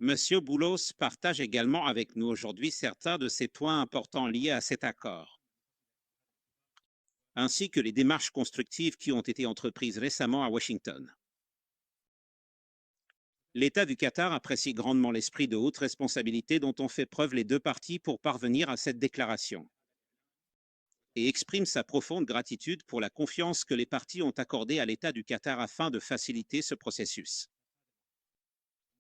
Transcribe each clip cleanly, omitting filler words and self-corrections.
Monsieur Boulos partage également avec nous aujourd'hui certains de ces points importants liés à cet accord, ainsi que les démarches constructives qui ont été entreprises récemment à Washington. L'État du Qatar apprécie grandement l'esprit de haute responsabilité dont ont fait preuve les deux parties pour parvenir à cette déclaration et exprime sa profonde gratitude pour la confiance que les parties ont accordée à l'État du Qatar afin de faciliter ce processus.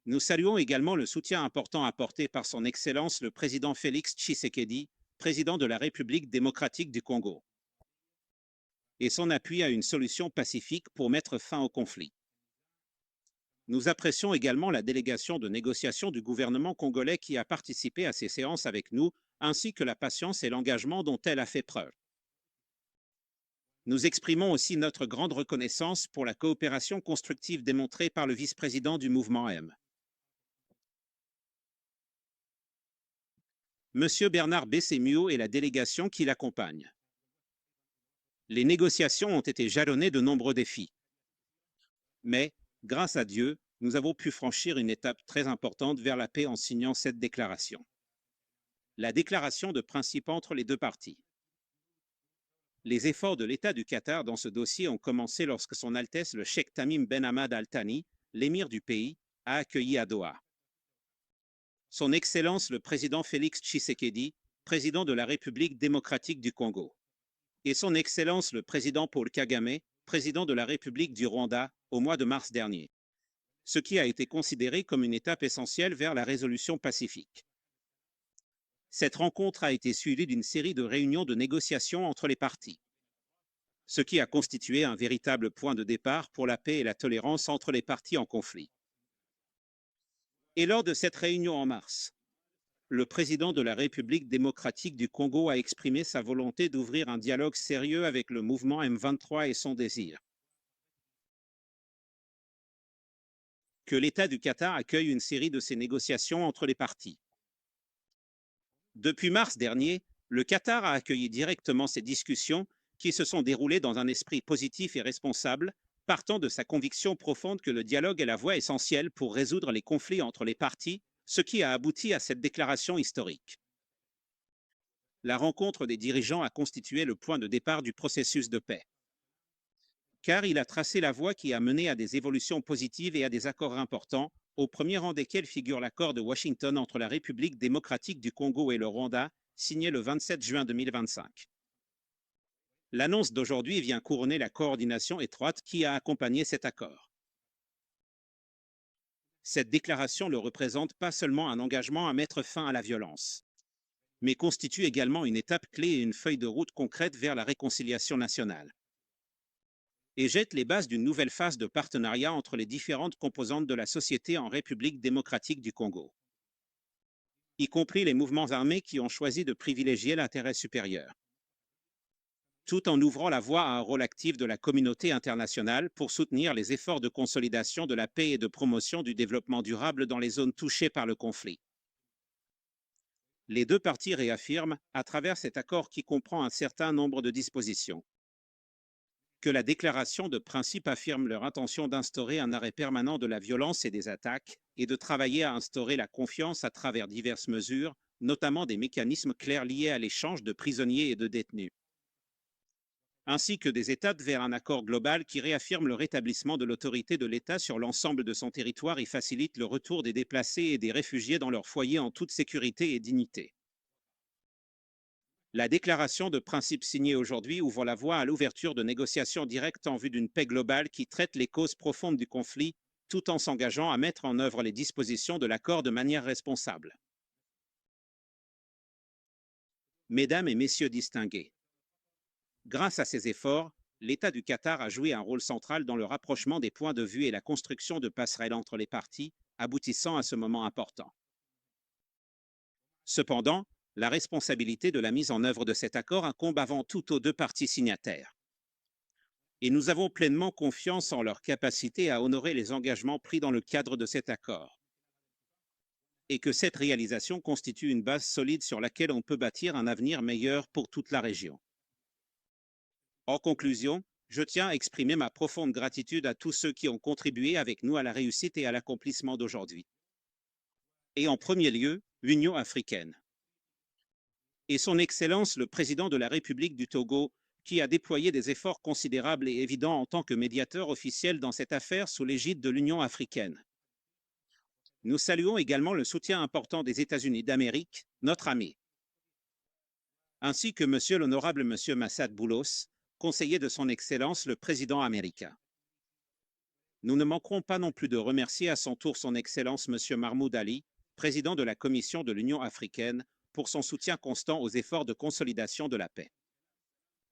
Nous saluons également le soutien important apporté par son Excellence le président Félix Tshisekedi, président de la République démocratique du Congo, et son appui à une solution pacifique pour mettre fin au conflit. Nous apprécions également la délégation de négociation du gouvernement congolais qui a participé à ces séances avec nous, ainsi que la patience et l'engagement dont elle a fait preuve. Nous exprimons aussi notre grande reconnaissance pour la coopération constructive démontrée par le vice-président du mouvement M. Monsieur Bernard Bessemio et la délégation qui l'accompagne. Les négociations ont été jalonnées de nombreux défis. Mais, grâce à Dieu, nous avons pu franchir une étape très importante vers la paix en signant cette déclaration. La déclaration de principe entre les deux parties. Les efforts de l'État du Qatar dans ce dossier ont commencé lorsque Son Altesse le Cheikh Tamim Ben Hamad Al Thani, l'émir du pays, a accueilli à Doha Son Excellence le président Félix Tshisekedi, président de la République démocratique du Congo, et Son Excellence le président Paul Kagame, président de la République du Rwanda, au mois de mars dernier, ce qui a été considéré comme une étape essentielle vers la résolution pacifique. Cette rencontre a été suivie d'une série de réunions de négociation entre les parties, ce qui a constitué un véritable point de départ pour la paix et la tolérance entre les parties en conflit. Et lors de cette réunion en mars, le président de la République démocratique du Congo a exprimé sa volonté d'ouvrir un dialogue sérieux avec le mouvement M23 et son désir que l'État du Qatar accueille une série de ces négociations entre les parties. Depuis mars dernier, le Qatar a accueilli directement ces discussions qui se sont déroulées dans un esprit positif et responsable, partant de sa conviction profonde que le dialogue est la voie essentielle pour résoudre les conflits entre les parties, ce qui a abouti à cette déclaration historique. La rencontre des dirigeants a constitué le point de départ du processus de paix, car il a tracé la voie qui a mené à des évolutions positives et à des accords importants, au premier rang desquels figure l'accord de Washington entre la République démocratique du Congo et le Rwanda, signé le 27 juin 2025. L'annonce d'aujourd'hui vient couronner la coordination étroite qui a accompagné cet accord. Cette déclaration ne représente pas seulement un engagement à mettre fin à la violence, mais constitue également une étape clé et une feuille de route concrète vers la réconciliation nationale, et jette les bases d'une nouvelle phase de partenariat entre les différentes composantes de la société en République démocratique du Congo, y compris les mouvements armés qui ont choisi de privilégier l'intérêt supérieur, tout en ouvrant la voie à un rôle actif de la communauté internationale pour soutenir les efforts de consolidation de la paix et de promotion du développement durable dans les zones touchées par le conflit. Les deux parties réaffirment, à travers cet accord qui comprend un certain nombre de dispositions, que la déclaration de principe affirme leur intention d'instaurer un arrêt permanent de la violence et des attaques et de travailler à instaurer la confiance à travers diverses mesures, notamment des mécanismes clairs liés à l'échange de prisonniers et de détenus, ainsi que des étapes vers un accord global qui réaffirme le rétablissement de l'autorité de l'État sur l'ensemble de son territoire et facilite le retour des déplacés et des réfugiés dans leur foyer en toute sécurité et dignité. La déclaration de principe signée aujourd'hui ouvre la voie à l'ouverture de négociations directes en vue d'une paix globale qui traite les causes profondes du conflit, tout en s'engageant à mettre en œuvre les dispositions de l'accord de manière responsable. Mesdames et messieurs distingués, grâce à ces efforts, l'État du Qatar a joué un rôle central dans le rapprochement des points de vue et la construction de passerelles entre les parties, aboutissant à ce moment important. Cependant, la responsabilité de la mise en œuvre de cet accord incombe avant tout aux deux parties signataires. Et nous avons pleinement confiance en leur capacité à honorer les engagements pris dans le cadre de cet accord. Et que cette réalisation constitue une base solide sur laquelle on peut bâtir un avenir meilleur pour toute la région. En conclusion, je tiens à exprimer ma profonde gratitude à tous ceux qui ont contribué avec nous à la réussite et à l'accomplissement d'aujourd'hui. et en premier lieu l'Union africaine. Et son Excellence le Président de la République du Togo, qui a déployé des efforts considérables et évidents en tant que médiateur officiel dans cette affaire sous l'égide de l'Union africaine. Nous saluons également le soutien important des États-Unis d'Amérique, notre ami, ainsi que Monsieur l'honorable Monsieur Massad Boulos, conseiller de son Excellence le Président américain. Nous ne manquerons pas non plus de remercier à son tour son Excellence Monsieur Mahmoud Ali, président de la Commission de l'Union africaine, pour son soutien constant aux efforts de consolidation de la paix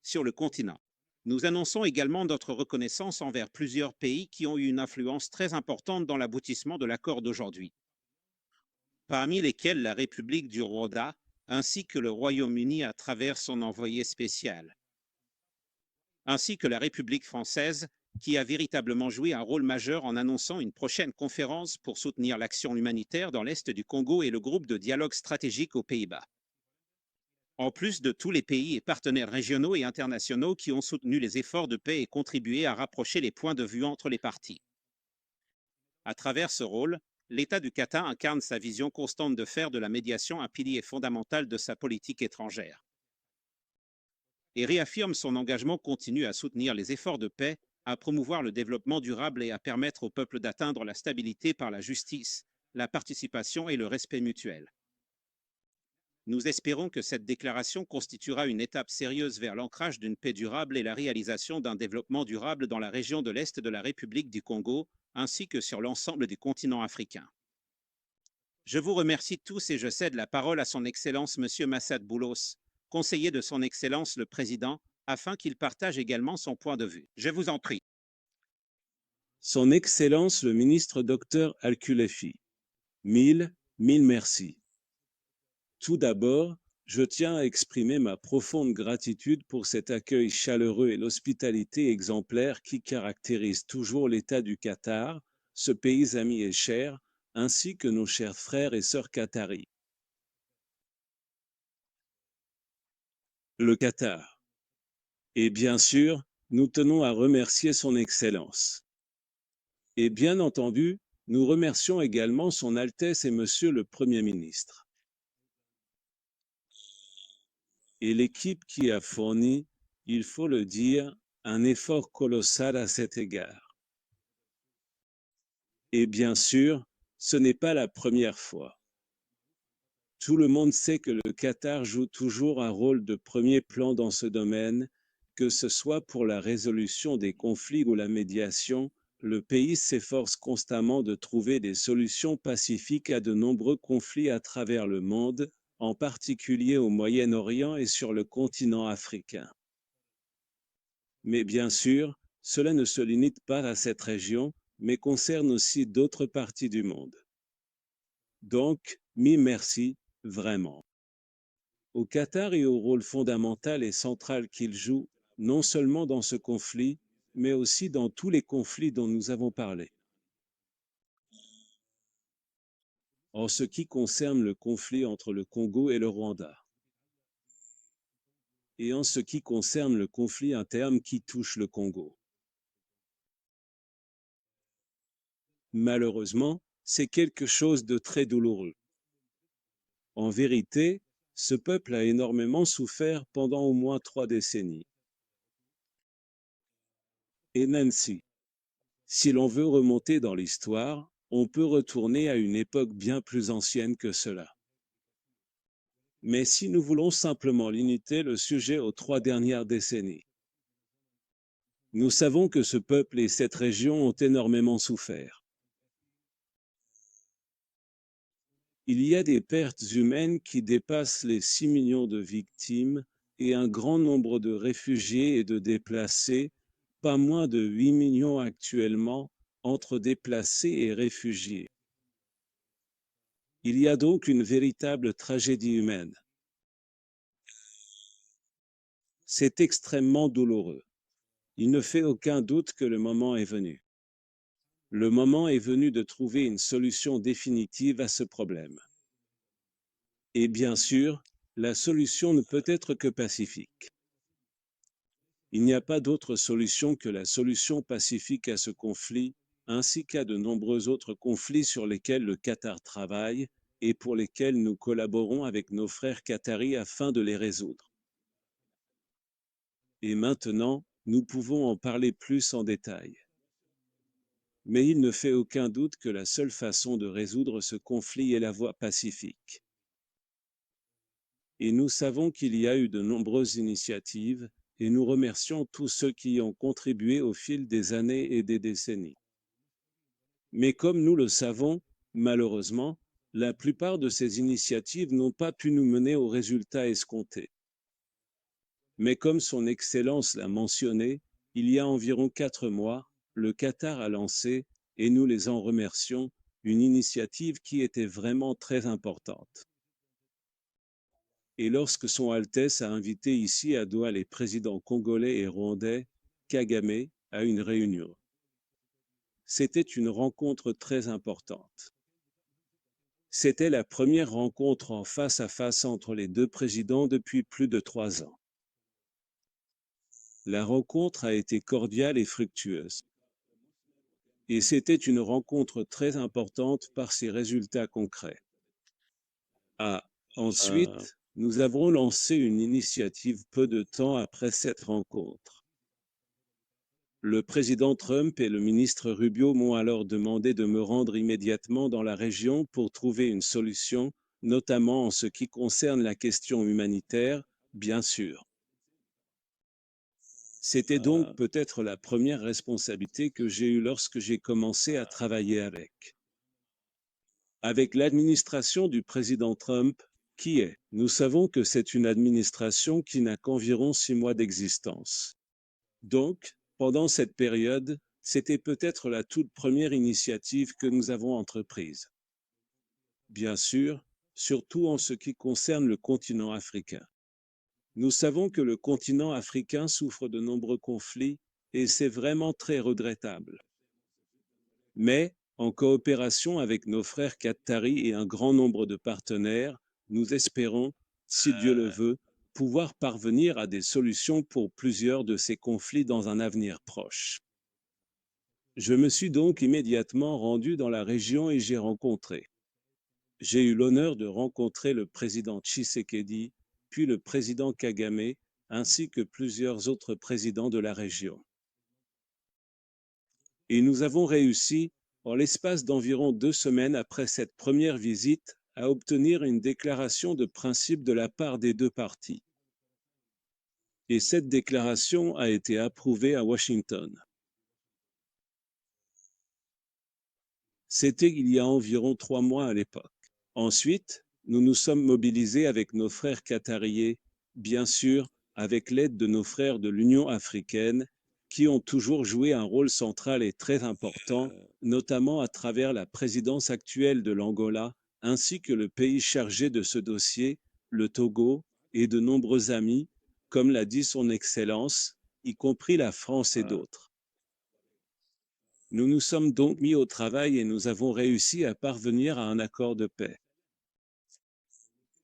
sur le continent. Nous annonçons également notre reconnaissance envers plusieurs pays qui ont eu une influence très importante dans l'aboutissement de l'accord d'aujourd'hui, parmi lesquels la République du Rwanda ainsi que le Royaume-Uni à travers son envoyé spécial, ainsi que la République française qui a véritablement joué un rôle majeur en annonçant une prochaine conférence pour soutenir l'action humanitaire dans l'Est du Congo et le groupe de dialogue stratégique aux Pays-Bas, en plus de tous les pays et partenaires régionaux et internationaux qui ont soutenu les efforts de paix et contribué à rapprocher les points de vue entre les parties. À travers ce rôle, l'État du Qatar incarne sa vision constante de faire de la médiation un pilier fondamental de sa politique étrangère et réaffirme son engagement continu à soutenir les efforts de paix, à promouvoir le développement durable et à permettre au peuple d'atteindre la stabilité par la justice, la participation et le respect mutuel. Nous espérons que cette déclaration constituera une étape sérieuse vers l'ancrage d'une paix durable et la réalisation d'un développement durable dans la région de l'Est de la République du Congo, ainsi que sur l'ensemble du continent africain. Je vous remercie tous et je cède la parole à son Excellence Monsieur Massad Boulos, conseiller de son Excellence le Président, afin qu'il partage également son point de vue. Je vous en prie. Son Excellence le ministre Dr Al-Kulefi. Mille merci. Tout d'abord, je tiens à exprimer ma profonde gratitude pour cet accueil chaleureux et l'hospitalité exemplaire qui caractérise toujours l'État du Qatar, ce pays ami et cher, ainsi que nos chers frères et sœurs qataris. Le Qatar. Et bien sûr, nous tenons à remercier son Excellence. Et bien entendu, nous remercions également son Altesse et Monsieur le Premier ministre. Et l'équipe qui a fourni, il faut le dire, un effort colossal à cet égard. Et bien sûr, ce n'est pas la première fois. Tout le monde sait que le Qatar joue toujours un rôle de premier plan dans ce domaine, que ce soit pour la résolution des conflits ou la médiation, le pays s'efforce constamment de trouver des solutions pacifiques à de nombreux conflits à travers le monde, en particulier au Moyen-Orient et sur le continent africain. Mais bien sûr, cela ne se limite pas à cette région, mais concerne aussi d'autres parties du monde. Donc, mille merci, vraiment. Au Qatar et au rôle fondamental et central qu'il joue, non seulement dans ce conflit, mais aussi dans tous les conflits dont nous avons parlé. En ce qui concerne le conflit entre le Congo et le Rwanda, et en ce qui concerne le conflit interne qui touche le Congo. Malheureusement, c'est quelque chose de très douloureux. En vérité, ce peuple a énormément souffert pendant au moins 3 décennies. Et Nancy, si l'on veut remonter dans l'histoire, on peut retourner à une époque bien plus ancienne que cela. Mais si nous voulons simplement limiter le sujet aux 3 dernières décennies, nous savons que ce peuple et cette région ont énormément souffert. Il y a des pertes humaines qui dépassent les 6 millions de victimes et un grand nombre de réfugiés et de déplacés, pas moins de 8 millions actuellement, entre déplacés et réfugiés. Il y a donc une véritable tragédie humaine. C'est extrêmement douloureux. Il ne fait aucun doute que le moment est venu. Le moment est venu de trouver une solution définitive à ce problème. Et bien sûr, la solution ne peut être que pacifique. Il n'y a pas d'autre solution que la solution pacifique à ce conflit, ainsi qu'à de nombreux autres conflits sur lesquels le Qatar travaille, et pour lesquels nous collaborons avec nos frères qataris afin de les résoudre. Et maintenant, nous pouvons en parler plus en détail. Mais il ne fait aucun doute que la seule façon de résoudre ce conflit est la voie pacifique. Et nous savons qu'il y a eu de nombreuses initiatives, et nous remercions tous ceux qui y ont contribué au fil des années et des décennies. Mais comme nous le savons, malheureusement, la plupart de ces initiatives n'ont pas pu nous mener aux résultats escomptés. Mais comme son Excellence l'a mentionné, il y a environ 4 mois, le Qatar a lancé, et nous les en remercions, une initiative qui était vraiment très importante. Et lorsque Son Altesse a invité ici à Doha les présidents congolais et rwandais, Kagame, à une réunion. C'était une rencontre très importante. C'était la première rencontre en face à face entre les deux présidents depuis plus de 3 ans. La rencontre a été cordiale et fructueuse. Et c'était une rencontre très importante par ses résultats concrets. Ensuite, nous avons lancé une initiative peu de temps après cette rencontre. Le président Trump et le ministre Rubio m'ont alors demandé de me rendre immédiatement dans la région pour trouver une solution, notamment en ce qui concerne la question humanitaire, bien sûr. C'était donc peut-être la première responsabilité que j'ai eue lorsque j'ai commencé à travailler avec l'administration du président Trump, nous savons que c'est une administration qui n'a qu'environ 6 mois d'existence. Donc, pendant cette période, c'était peut-être la toute première initiative que nous avons entreprise. Bien sûr, surtout en ce qui concerne le continent africain. Nous savons que le continent africain souffre de nombreux conflits et c'est vraiment très regrettable. Mais, en coopération avec nos frères qataris et un grand nombre de partenaires, nous espérons, si Dieu le veut, pouvoir parvenir à des solutions pour plusieurs de ces conflits dans un avenir proche. Je me suis donc immédiatement rendu dans la région et j'ai eu l'honneur de rencontrer le président Tshisekedi, puis le président Kagame, ainsi que plusieurs autres présidents de la région. Et nous avons réussi, en l'espace d'environ 2 semaines après cette première visite, à obtenir une déclaration de principe de la part des deux parties. Et cette déclaration a été approuvée à Washington. C'était il y a environ 3 mois à l'époque. Ensuite, nous nous sommes mobilisés avec nos frères qataris, bien sûr, avec l'aide de nos frères de l'Union africaine, qui ont toujours joué un rôle central et très important, notamment à travers la présidence actuelle de l'Angola, ainsi que le pays chargé de ce dossier, le Togo, et de nombreux amis, comme l'a dit son Excellence, y compris la France et d'autres. Nous nous sommes donc mis au travail et nous avons réussi à parvenir à un accord de paix.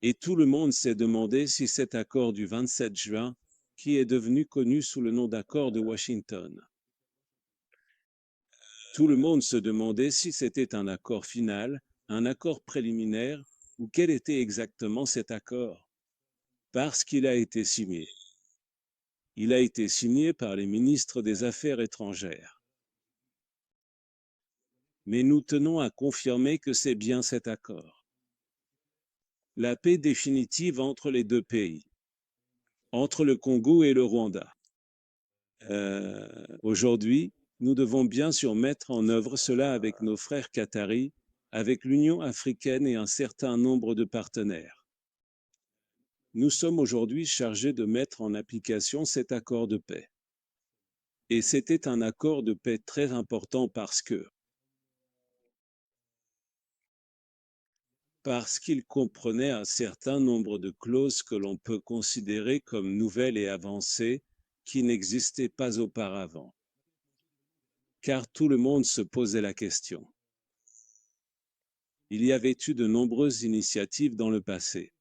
Et tout le monde s'est demandé si cet accord du 27 juin, qui est devenu connu sous le nom d'accord de Washington. Tout le monde se demandait si c'était un accord final, un accord préliminaire, ou quel était exactement cet accord. Parce qu'il a été signé. Il a été signé par les ministres des Affaires étrangères. Mais nous tenons à confirmer que c'est bien cet accord. La paix définitive entre les deux pays, entre le Congo et le Rwanda. Aujourd'hui, nous devons bien sûr mettre en œuvre cela avec nos frères qataris, avec l'Union africaine et un certain nombre de partenaires. Nous sommes aujourd'hui chargés de mettre en application cet accord de paix. Et c'était un accord de paix très important parce qu'il comprenait un certain nombre de clauses que l'on peut considérer comme nouvelles et avancées, qui n'existaient pas auparavant. Car tout le monde se posait la question. Il y avait eu de nombreuses initiatives dans le passé.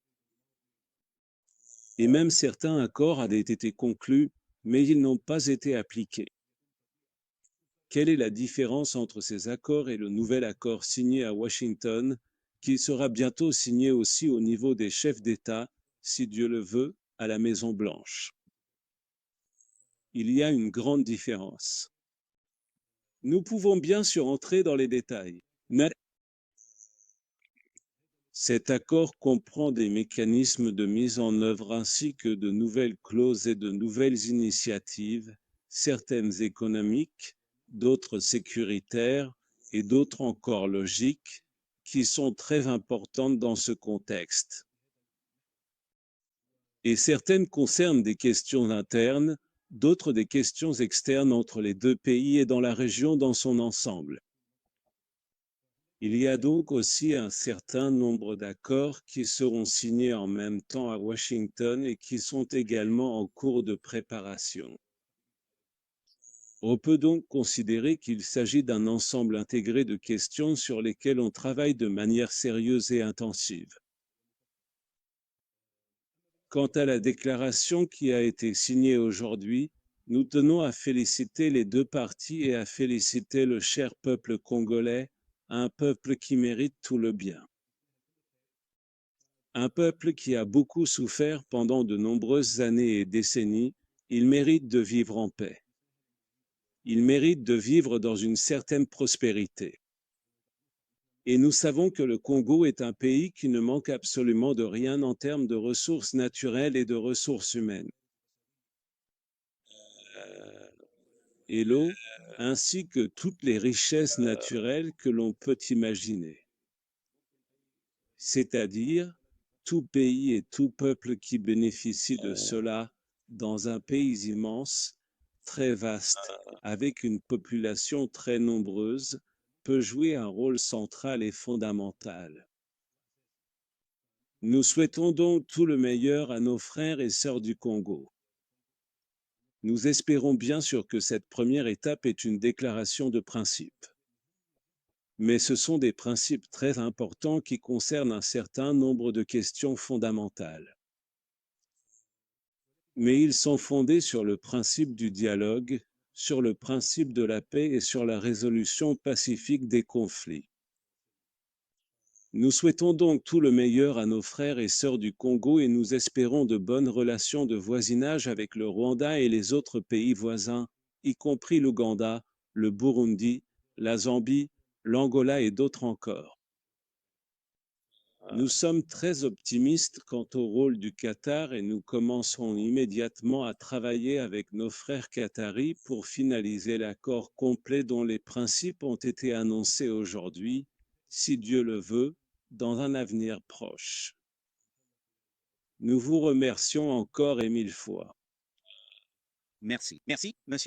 Et même certains accords avaient été conclus, mais ils n'ont pas été appliqués. Quelle est la différence entre ces accords et le nouvel accord signé à Washington, qui sera bientôt signé aussi au niveau des chefs d'État, si Dieu le veut, à la Maison-Blanche. Il y a une grande différence. Nous pouvons bien sûr entrer dans les détails, mais cet accord comprend des mécanismes de mise en œuvre ainsi que de nouvelles clauses et de nouvelles initiatives, certaines économiques, d'autres sécuritaires et d'autres encore logiques, qui sont très importantes dans ce contexte. Et certaines concernent des questions internes, d'autres des questions externes entre les deux pays et dans la région dans son ensemble. Il y a donc aussi un certain nombre d'accords qui seront signés en même temps à Washington et qui sont également en cours de préparation. On peut donc considérer qu'il s'agit d'un ensemble intégré de questions sur lesquelles on travaille de manière sérieuse et intensive. Quant à la déclaration qui a été signée aujourd'hui, nous tenons à féliciter les deux parties et à féliciter le cher peuple congolais, un peuple qui mérite tout le bien. Un peuple qui a beaucoup souffert pendant de nombreuses années et décennies, il mérite de vivre en paix. Il mérite de vivre dans une certaine prospérité. Et nous savons que le Congo est un pays qui ne manque absolument de rien en termes de ressources naturelles et de ressources humaines. Et l'eau, ainsi que toutes les richesses naturelles que l'on peut imaginer. C'est-à-dire tout pays et tout peuple qui bénéficie de cela dans un pays immense, très vaste, avec une population très nombreuse, peut jouer un rôle central et fondamental. Nous souhaitons donc tout le meilleur à nos frères et sœurs du Congo. Nous espérons bien sûr que cette première étape est une déclaration de principe. Mais ce sont des principes très importants qui concernent un certain nombre de questions fondamentales. Mais ils sont fondés sur le principe du dialogue, sur le principe de la paix et sur la résolution pacifique des conflits. Nous souhaitons donc tout le meilleur à nos frères et sœurs du Congo et nous espérons de bonnes relations de voisinage avec le Rwanda et les autres pays voisins, y compris l'Ouganda, le Burundi, la Zambie, l'Angola et d'autres encore. Nous sommes très optimistes quant au rôle du Qatar et nous commençons immédiatement à travailler avec nos frères qataris pour finaliser l'accord complet dont les principes ont été annoncés aujourd'hui, si Dieu le veut, dans un avenir proche. Nous vous remercions encore et mille fois. Merci. Merci, monsieur.